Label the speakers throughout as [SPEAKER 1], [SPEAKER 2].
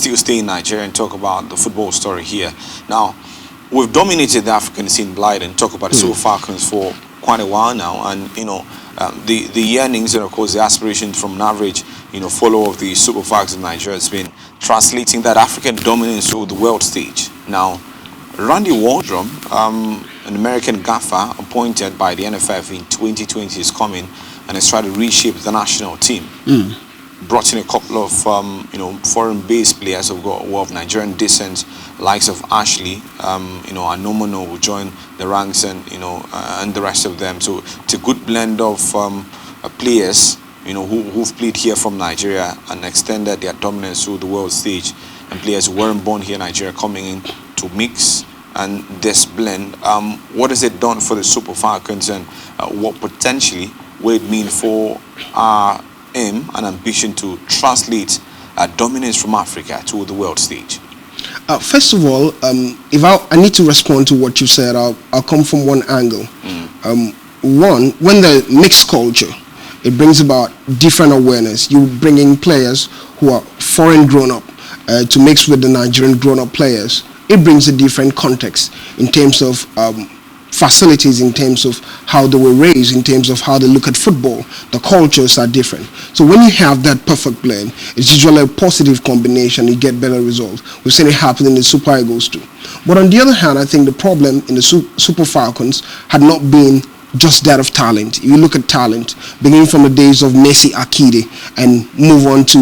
[SPEAKER 1] still stay in Nigeria and talk about the football story here. Now, we've dominated the African scene blind and talk about the Super Falcons for quite a while now, and the yearnings and of course the aspirations from an average follower of the Super Falcons in Nigeria has been translating that African dominance to the world stage. Now, Randy Waldrum, an American gaffer appointed by the NFF in 2020, is coming and has tried to reshape the national team. Brought in a couple of foreign-based players who were of Nigerian descent, likes of Ashley, Anomono will join the ranks, and and the rest of them. So it's a good blend of players who've played here from Nigeria and extended their dominance to the world stage, and players who weren't born here in Nigeria coming in to mix and this blend. What has it done for the Super Falcons, and what potentially will it mean for our aim and ambition to translate dominance from Africa to the world stage?
[SPEAKER 2] First of all, if I need to respond to what you said, I'll come from one angle. One, when the mixed culture, it brings about different awareness. You bring in players who are foreign grown up to mix with the Nigerian grown up players. It brings a different context in terms of facilities, in terms of how they were raised, in terms of how they look at football. The cultures are different. So when you have that perfect blend, it's usually a positive combination. You get better results. We've seen it happen in the Super Eagles too. But on the other hand, I think the problem in the Super Falcons had not been just that of talent. You look at talent, beginning from the days of Messi, Akide, and move on to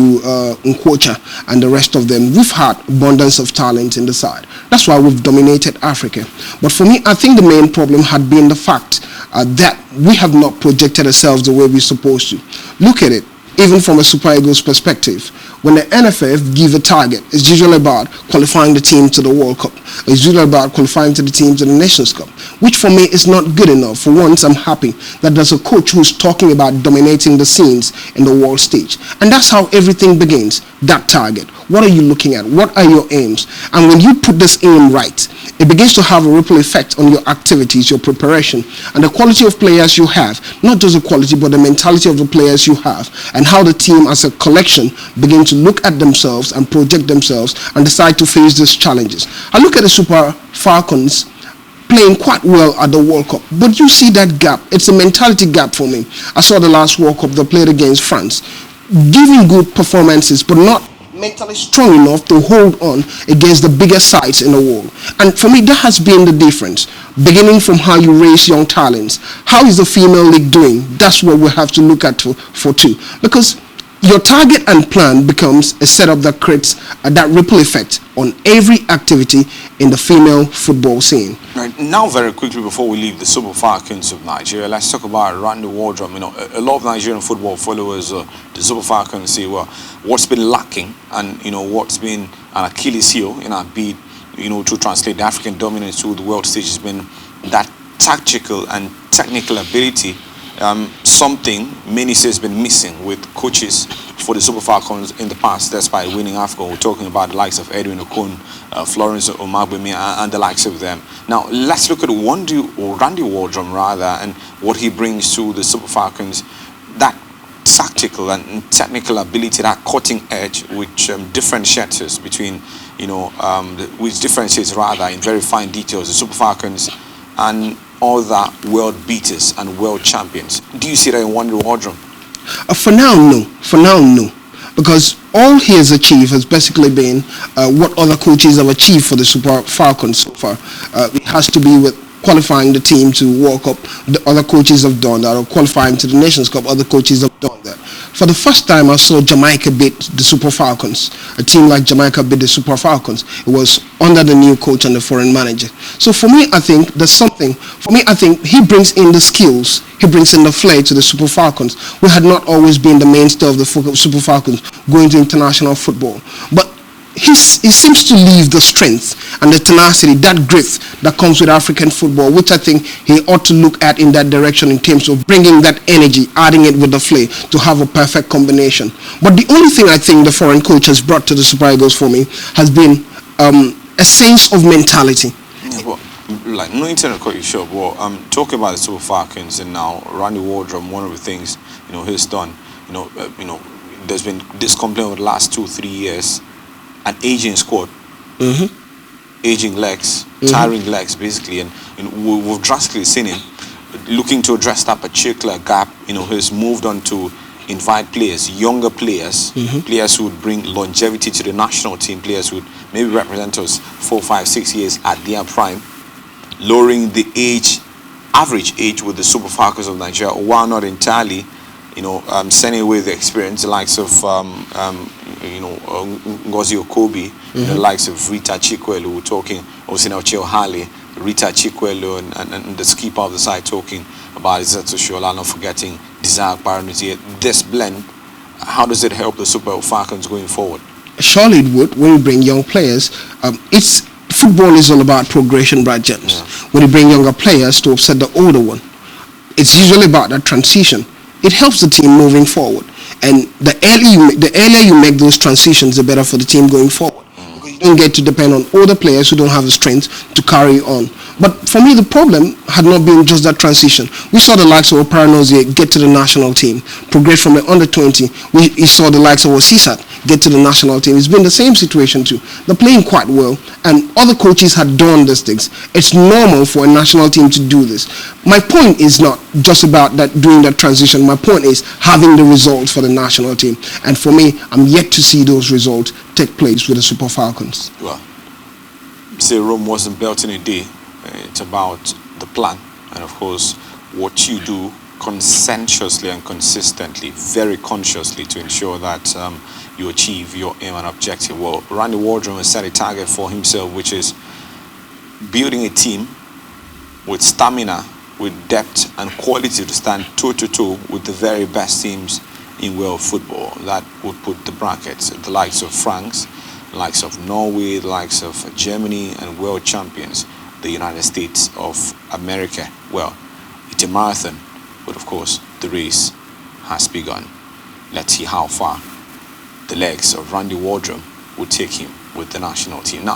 [SPEAKER 2] Nkwocha and the rest of them. We've had abundance of talent in the side. That's why we've dominated Africa. But for me, I think the main problem had been the fact that we have not projected ourselves the way we're supposed to. Look at it, even from a Super Eagles perspective. When the NFF give a target, it's usually about qualifying the team to the World Cup. It's usually about qualifying to the team to the Nations Cup, which for me is not good enough. For once, I'm happy that there's a coach who's talking about dominating the scenes in the world stage. And that's how everything begins, that target. What are you looking at? What are your aims? And when you put this aim right, it begins to have a ripple effect on your activities, your preparation, and the quality of players you have. Not just the quality, but the mentality of the players you have, and how the team as a collection begin to look at themselves and project themselves and decide to face these challenges. I look at the Super Falcons playing quite well at the World Cup, but you see that gap. It's a mentality gap for me. I saw the last World Cup they played against France, giving good performances, but not mentally strong enough to hold on against the biggest sides in the world. And for me, that has been the difference, beginning from how you raise young talents. How is the female league doing? That's what we have to look at for too, because your target and plan becomes a setup that creates that ripple effect on every activity in the female football scene.
[SPEAKER 1] Right. Now, very quickly, before we leave the Super Falcons of Nigeria, let's talk about Randy Waldrum. A lot of Nigerian football followers, the Super Falcons, say, well, what's been lacking and, what's been an Achilles heel in our bid, to translate the African dominance to the world stage has been that tactical and technical ability. Something many say has been missing with coaches for the Super Falcons in the past, despite winning Africa. We're talking about the likes of Edwin Okon, Florence Omagbemi, and the likes of them. Now, let's look at Randy Waldrum, rather, and what he brings to the Super Falcons. That tactical and technical ability, that cutting edge, which differentiates us between, which differentiates rather in very fine details the Super Falcons and other world beaters and world champions. Do you see that in Randy Waldrum?
[SPEAKER 2] For now, no. For now, no. Because all he has achieved has basically been what other coaches have achieved for the Super Falcons so far. It has to be with qualifying the team to World Cup. The other coaches have done that, or qualifying to the Nations Cup. Other coaches have done that. For the first time, I saw Jamaica beat the Super Falcons. A team like Jamaica beat the Super Falcons. It was under the new coach and the foreign manager. So for me, I think there's something. For me, I think he brings in the skills. He brings in the flair to the Super Falcons. We had not always been the mainstay of the Super Falcons going to international football. But he seems to leave the strength and the tenacity, that grit that comes with African football, which I think he ought to look at in that direction in terms of bringing that energy, adding it with the flair to have a perfect combination. But the only thing I think the foreign coach has brought to the Super Eagles for me has been a sense of mentality.
[SPEAKER 1] Yeah, well, like, no internet cut you short, but talking about the Super Falcons and now Randy Waldrum, one of the things he's done, there's been this complaint over the last 2-3 years. an aging squad, aging legs, tiring legs, basically, and we've drastically seen him looking to address that particular gap. He's moved on to invite players, younger players, players who would bring longevity to the national team, players who would maybe represent us 4, 5, 6 years at their prime, lowering the average age with the Super Falcons of Nigeria, while not entirely, sending away the experience, the likes of, Ngozi Okobi, the likes of Rita Chikwelu, talking, Osina Ocheohale, Rita Chikwelu, and the skipper of the side talking about Izzatu Shola, not forgetting Desire Baranuzi. This blend, how does it help the Super Falcons going forward?
[SPEAKER 2] Surely it would. When you bring young players, football is all about progression, Brad James.
[SPEAKER 1] Yeah.
[SPEAKER 2] When you bring younger players to offset the older one, it's usually about that transition. It helps the team moving forward, and the earlier you make those transitions, the better for the team going forward. Because you don't get to depend on older players who don't have the strength to carry on. But for me, the problem had not been just that transition. We saw the likes of Oparanozie get to the national team, progress from the under-20. We saw the likes of Osisat get to the national team. It's been the same situation too. They're playing quite well, and other coaches had done these things. It's normal for a national team to do this. My point is not just about that doing that transition. My point is having the results for the national team. And for me, I'm yet to see those results take place with the Super Falcons.
[SPEAKER 1] Well, say Rome wasn't built in a day. It's about the plan and, of course, what you do conscientiously and consistently, very consciously, to ensure that you achieve your aim and objective. Well, Randy Wardrum has set a target for himself, which is building a team with stamina, with depth and quality to stand toe-to-toe with the very best teams in world football. That would put the brackets at the likes of France, the likes of Norway, the likes of Germany, and world champions, the United States of America. Well, it's a marathon, but of course the race has begun. Let's see how far the legs of Randy Wardrum will take him with the national team. Now,